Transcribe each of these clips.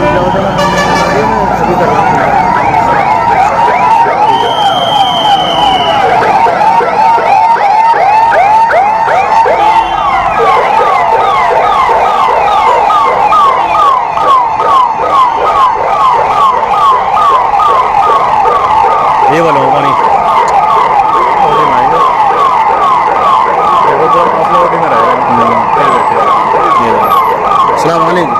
अभी कर रहा हूँ। ये वाला होगा नहीं देखो तो अपलोडिंग में रहेगा। अस्सलाम वालेकुम।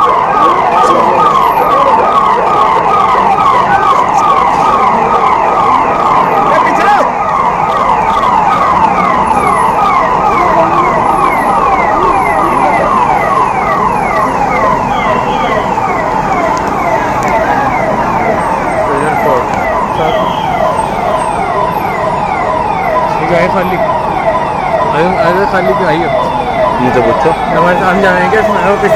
खाली अरे खाली क्यों आई हो? ये तो पूछो हमारे साथ जाएंगे इसमें ऑफिस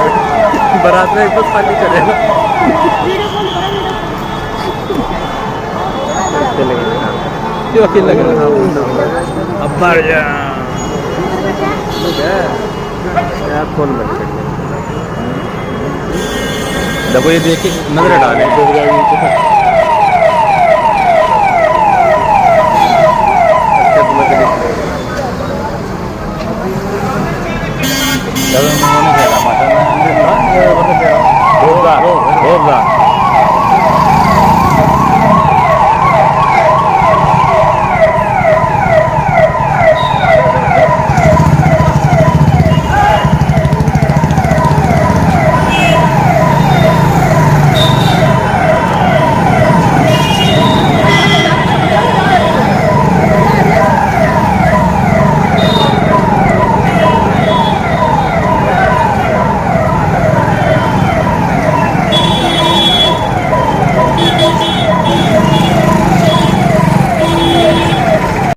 बारात में एक बस खाली चलेगा। क्यों अकेला लग रहा था अब बाहर जा यार फोन मत कर देखो ये देख के नजर डाले Dalam mengenai apa? Dalam mengenai apa? Boga.